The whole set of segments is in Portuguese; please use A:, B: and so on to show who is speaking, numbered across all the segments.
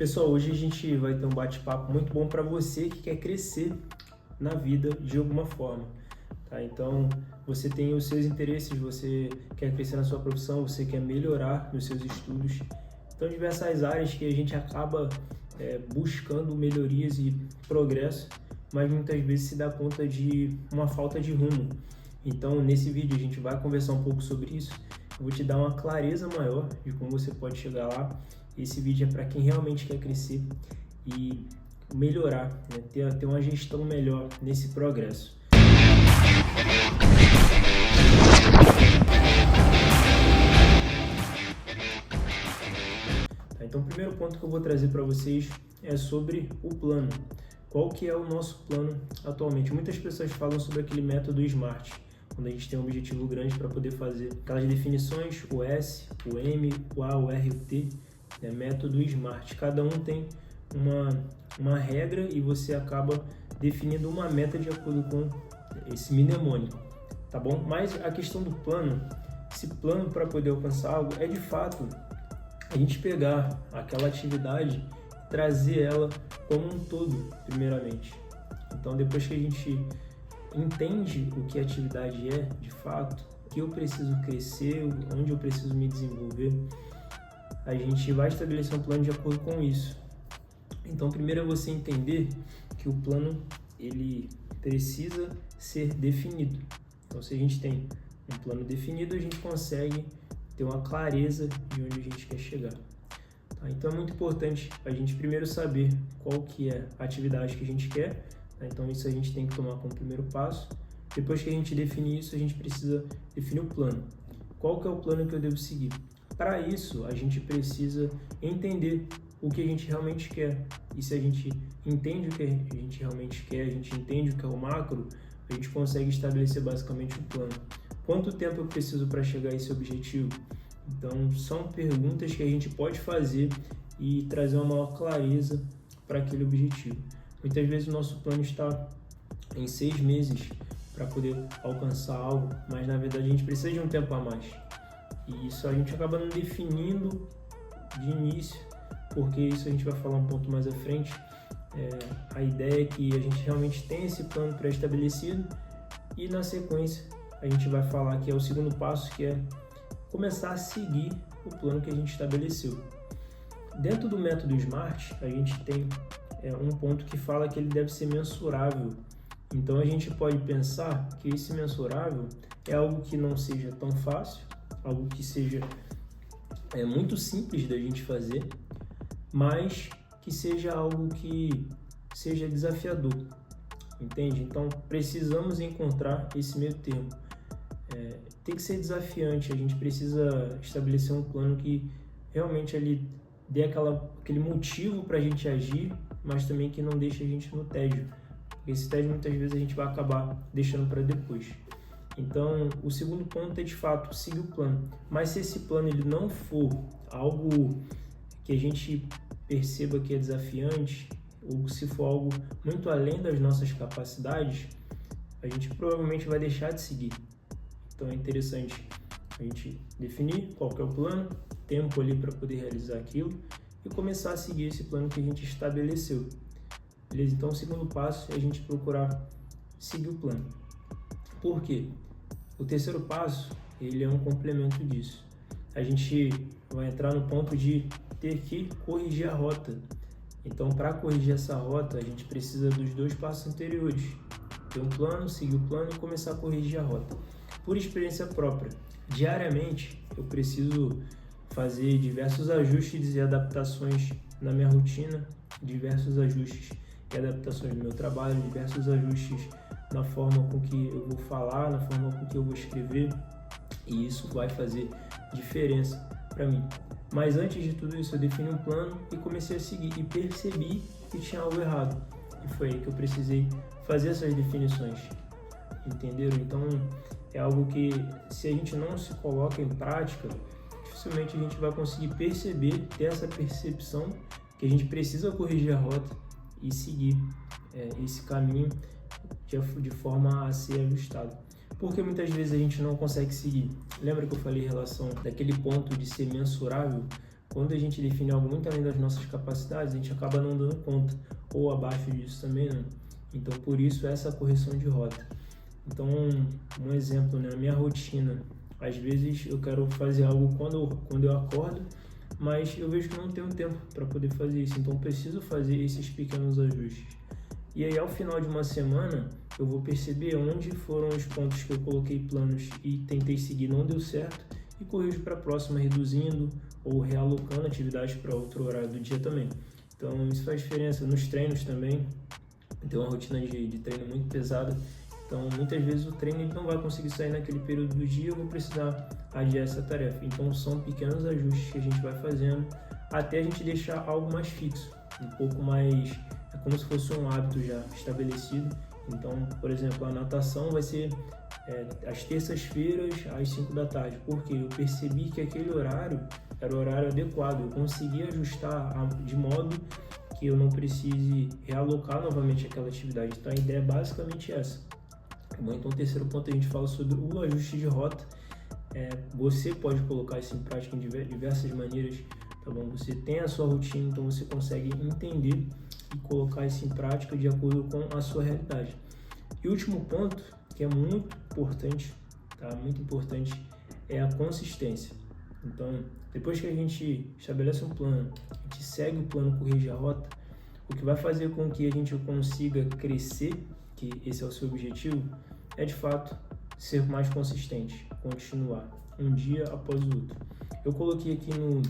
A: Pessoal, hoje a gente vai ter um bate-papo muito bom para você que quer crescer na vida de alguma forma, tá? Então, você tem os seus interesses, você quer crescer na sua profissão, você quer melhorar nos seus estudos. Então, diversas áreas que a gente acaba buscando melhorias e progresso, mas muitas vezes se dá conta de uma falta de rumo. Então, nesse vídeo a gente vai conversar um pouco sobre isso. Eu vou te dar uma clareza maior de como você pode chegar lá. Esse vídeo é para quem realmente quer crescer e melhorar, né? ter uma gestão melhor nesse progresso. Então, o primeiro ponto que eu vou trazer para vocês é sobre o plano. Qual que é o nosso plano atualmente? Muitas pessoas falam sobre aquele método SMART, quando a gente tem um objetivo grande para poder fazer aquelas definições, o S, o M, o A, o R, o T, método SMART. Cada um tem uma regra e você acaba definindo uma meta de acordo com esse mnemônico, tá bom? Mas a questão do plano, esse plano para poder alcançar algo é de fato a gente pegar aquela atividade e trazer ela como um todo, primeiramente. Então, depois que a gente entende o que a atividade é, de fato, o que eu preciso crescer, onde eu preciso me desenvolver, a gente vai estabelecer um plano de acordo com isso. Então, primeiro é você entender que o plano, ele precisa ser definido. Então, se a gente tem um plano definido, a gente consegue ter uma clareza de onde a gente quer chegar. Tá? Então, é muito importante a gente primeiro saber qual que é a atividade que a gente quer. Tá? Então, isso a gente tem que tomar como primeiro passo. Depois que a gente definir isso, a gente precisa definir o plano. Qual que é o plano que eu devo seguir? Para isso, a gente precisa entender o que a gente realmente quer. E se a gente entende o que a gente realmente quer, a gente entende o que é o macro, a gente consegue estabelecer basicamente o plano. Quanto tempo eu preciso para chegar a esse objetivo? Então, são perguntas que a gente pode fazer e trazer uma maior clareza para aquele objetivo. Muitas vezes o nosso plano está em 6 meses para poder alcançar algo, mas na verdade a gente precisa de um tempo a mais. E isso a gente acaba não definindo de início, porque isso a gente vai falar um ponto mais à frente. A ideia é que a gente realmente tem esse plano pré-estabelecido e na sequência a gente vai falar que é o segundo passo, que é começar a seguir o plano que a gente estabeleceu. Dentro do método SMART, a gente tem um ponto que fala que ele deve ser mensurável. Então, a gente pode pensar que esse mensurável é algo que não seja tão fácil, algo que seja muito simples da gente fazer, mas que seja algo que seja desafiador, entende? Então, precisamos encontrar esse meio termo. Tem que ser desafiante, a gente precisa estabelecer um plano que realmente ele dê aquele motivo para a gente agir, mas também que não deixe a gente no tédio, porque esse tédio muitas vezes a gente vai acabar deixando para depois. Então, o segundo ponto é de fato seguir o plano, mas se esse plano ele não for algo que a gente perceba que é desafiante, ou se for algo muito além das nossas capacidades, a gente provavelmente vai deixar de seguir. Então é interessante a gente definir qual que é o plano, tempo ali para poder realizar aquilo e começar a seguir esse plano que a gente estabeleceu. Beleza? Então o segundo passo é a gente procurar seguir o plano. Por quê? O terceiro passo, ele é um complemento disso. A gente vai entrar no ponto de ter que corrigir a rota. Então, para corrigir essa rota, a gente precisa dos 2 passos anteriores. Ter um plano, seguir o plano e começar a corrigir a rota. Por experiência própria, diariamente eu preciso fazer diversos ajustes e adaptações na minha rotina, diversos ajustes e adaptações no meu trabalho, diversos ajustes na forma com que eu vou falar, na forma com que eu vou escrever, e isso vai fazer diferença para mim. Mas antes de tudo isso, eu defini um plano e comecei a seguir e percebi que tinha algo errado. E foi aí que eu precisei fazer essas definições. Entenderam? Então, é algo que, se a gente não se coloca em prática, dificilmente a gente vai conseguir perceber, ter essa percepção que a gente precisa corrigir a rota e seguir esse caminho de forma a ser ajustado. Porque muitas vezes a gente não consegue seguir. Lembra que eu falei em relação daquele ponto de ser mensurável? quando a gente define algo muito além das nossas capacidades, a gente acaba não dando conta, ou abaixo disso também não. Então, por isso, essa correção de rota. Então, um exemplo, né? A minha rotina, às vezes eu quero fazer algo quando eu acordo, mas eu vejo que não tenho tempo para poder fazer isso, então preciso fazer esses pequenos ajustes. E aí, ao final de uma semana, eu vou perceber onde foram os pontos que eu coloquei planos e tentei seguir, não deu certo, e corrijo para a próxima, reduzindo ou realocando atividades para outro horário do dia também. Então, isso faz diferença nos treinos também. Tenho uma rotina de treino muito pesada, então muitas vezes o treino ele não vai conseguir sair naquele período do dia, eu vou precisar adiar essa tarefa. Então, são pequenos ajustes que a gente vai fazendo até a gente deixar algo mais fixo, um pouco mais, é como se fosse um hábito já estabelecido. Então, por exemplo, a natação vai ser às terças-feiras, às 5 da tarde, porque eu percebi que aquele horário era o horário adequado, eu consegui ajustar de modo que eu não precise realocar novamente aquela atividade. Então, a ideia é basicamente essa. Bom, então, o terceiro ponto a gente fala sobre o ajuste de rota. Você pode colocar isso em prática de diversas maneiras, tá bom? Você tem a sua rotina, então você consegue entender e colocar isso em prática de acordo com a sua realidade. E o último ponto, que é muito importante, tá? Muito importante, é a consistência. Então, depois que a gente estabelece um plano, a gente segue o plano, corrige a rota, o que vai fazer com que a gente consiga crescer, que esse é o seu objetivo, é de fato ser mais consistente, continuar um dia após o outro. Eu coloquei aqui no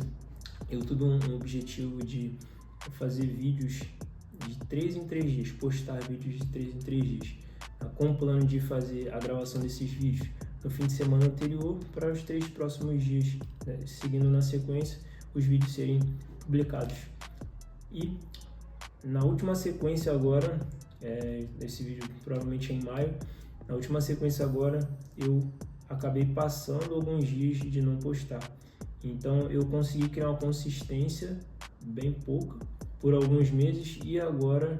A: YouTube um objetivo de fazer vídeos de 3 em 3 dias, postar vídeos de 3 em 3 dias, com o plano de fazer a gravação desses vídeos no fim de semana anterior para os 3 próximos dias, né, seguindo na sequência, os vídeos serem publicados. E na última sequência agora, esse vídeo provavelmente é em maio, na última sequência agora eu acabei passando alguns dias de não postar. Então eu consegui criar uma consistência bem pouca por alguns meses e agora,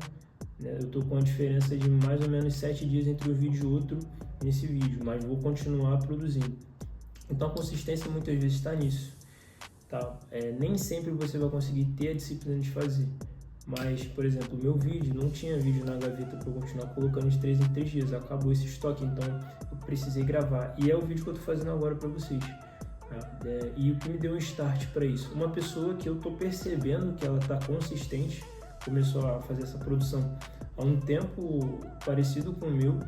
A: né, eu estou com a diferença de mais ou menos 7 dias entre um vídeo e outro nesse vídeo, mas vou continuar produzindo. Então a consistência muitas vezes está nisso, tá? Nem sempre você vai conseguir ter a disciplina de fazer, mas, por exemplo, o meu vídeo, não tinha vídeo na gaveta para eu continuar colocando de 3 em 3 dias, acabou esse estoque, então eu precisei gravar, e é o vídeo que eu estou fazendo agora para vocês. E o que me deu um start para isso? Uma pessoa que eu estou percebendo que ela está consistente, começou a fazer essa produção há um tempo parecido com o meu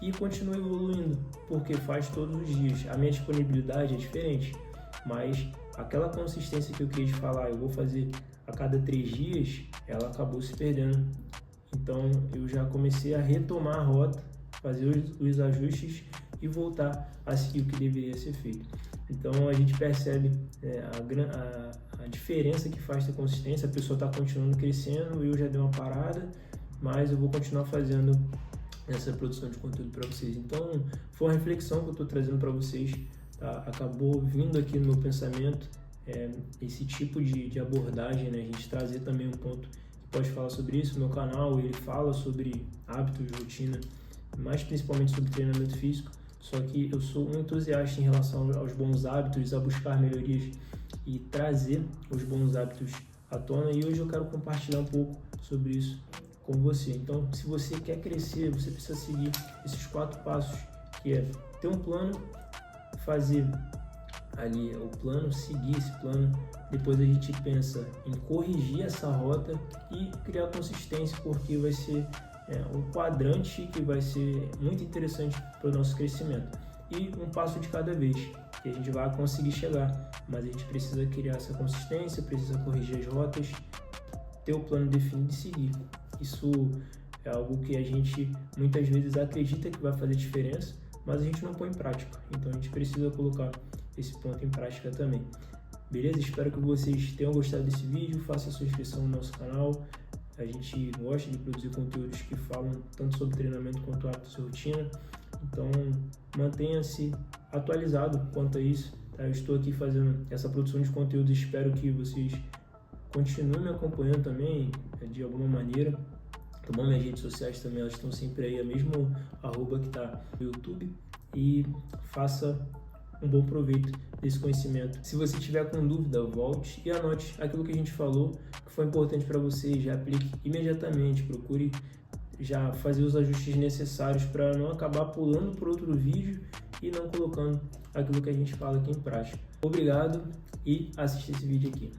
A: e continua evoluindo, porque faz todos os dias. A minha disponibilidade é diferente, mas aquela consistência que eu queria falar, eu vou fazer a cada 3 dias, ela acabou se perdendo. Então eu já comecei a retomar a rota, fazer os ajustes e voltar a seguir o que deveria ser feito. Então a gente percebe a diferença que faz ter consistência. A pessoa está continuando crescendo, eu já dei uma parada, mas eu vou continuar fazendo essa produção de conteúdo para vocês. Então foi uma reflexão que eu estou trazendo para vocês, tá? Acabou vindo aqui no meu pensamento esse tipo de abordagem, né? A gente trazer também um ponto que pode falar sobre isso. Meu canal ele fala sobre hábitos, rotina, mas principalmente sobre treinamento físico. Só que eu sou um entusiasta em relação aos bons hábitos, a buscar melhorias e trazer os bons hábitos à tona. E hoje eu quero compartilhar um pouco sobre isso com você. Então, se você quer crescer, você precisa seguir esses 4 passos, que é ter um plano, fazer ali o plano, seguir esse plano. Depois a gente pensa em corrigir essa rota e criar consistência, porque vai ser um quadrante que vai ser muito interessante para o nosso crescimento. E um passo de cada vez, que a gente vai conseguir chegar, mas a gente precisa criar essa consistência, precisa corrigir as rotas, ter o plano definido e seguir. Isso é algo que a gente muitas vezes acredita que vai fazer diferença, mas a gente não põe em prática. Então a gente precisa colocar esse ponto em prática também. Beleza? Espero que vocês tenham gostado desse vídeo. Faça a sua inscrição no nosso canal. A gente gosta de produzir conteúdos que falam tanto sobre treinamento quanto hábitos e rotina. Então, mantenha-se atualizado quanto a isso. Tá? Eu estou aqui fazendo essa produção de conteúdos. Espero que vocês continuem me acompanhando também, de alguma maneira. Tá bom? Minhas redes sociais também, elas estão sempre aí, a mesmo arroba que está no YouTube. E faça um bom proveito desse conhecimento. Se você tiver com dúvida, volte e anote aquilo que a gente falou, que foi importante para você, já aplique imediatamente, procure já fazer os ajustes necessários para não acabar pulando por outro vídeo e não colocando aquilo que a gente fala aqui em prática. Obrigado e assista esse vídeo aqui.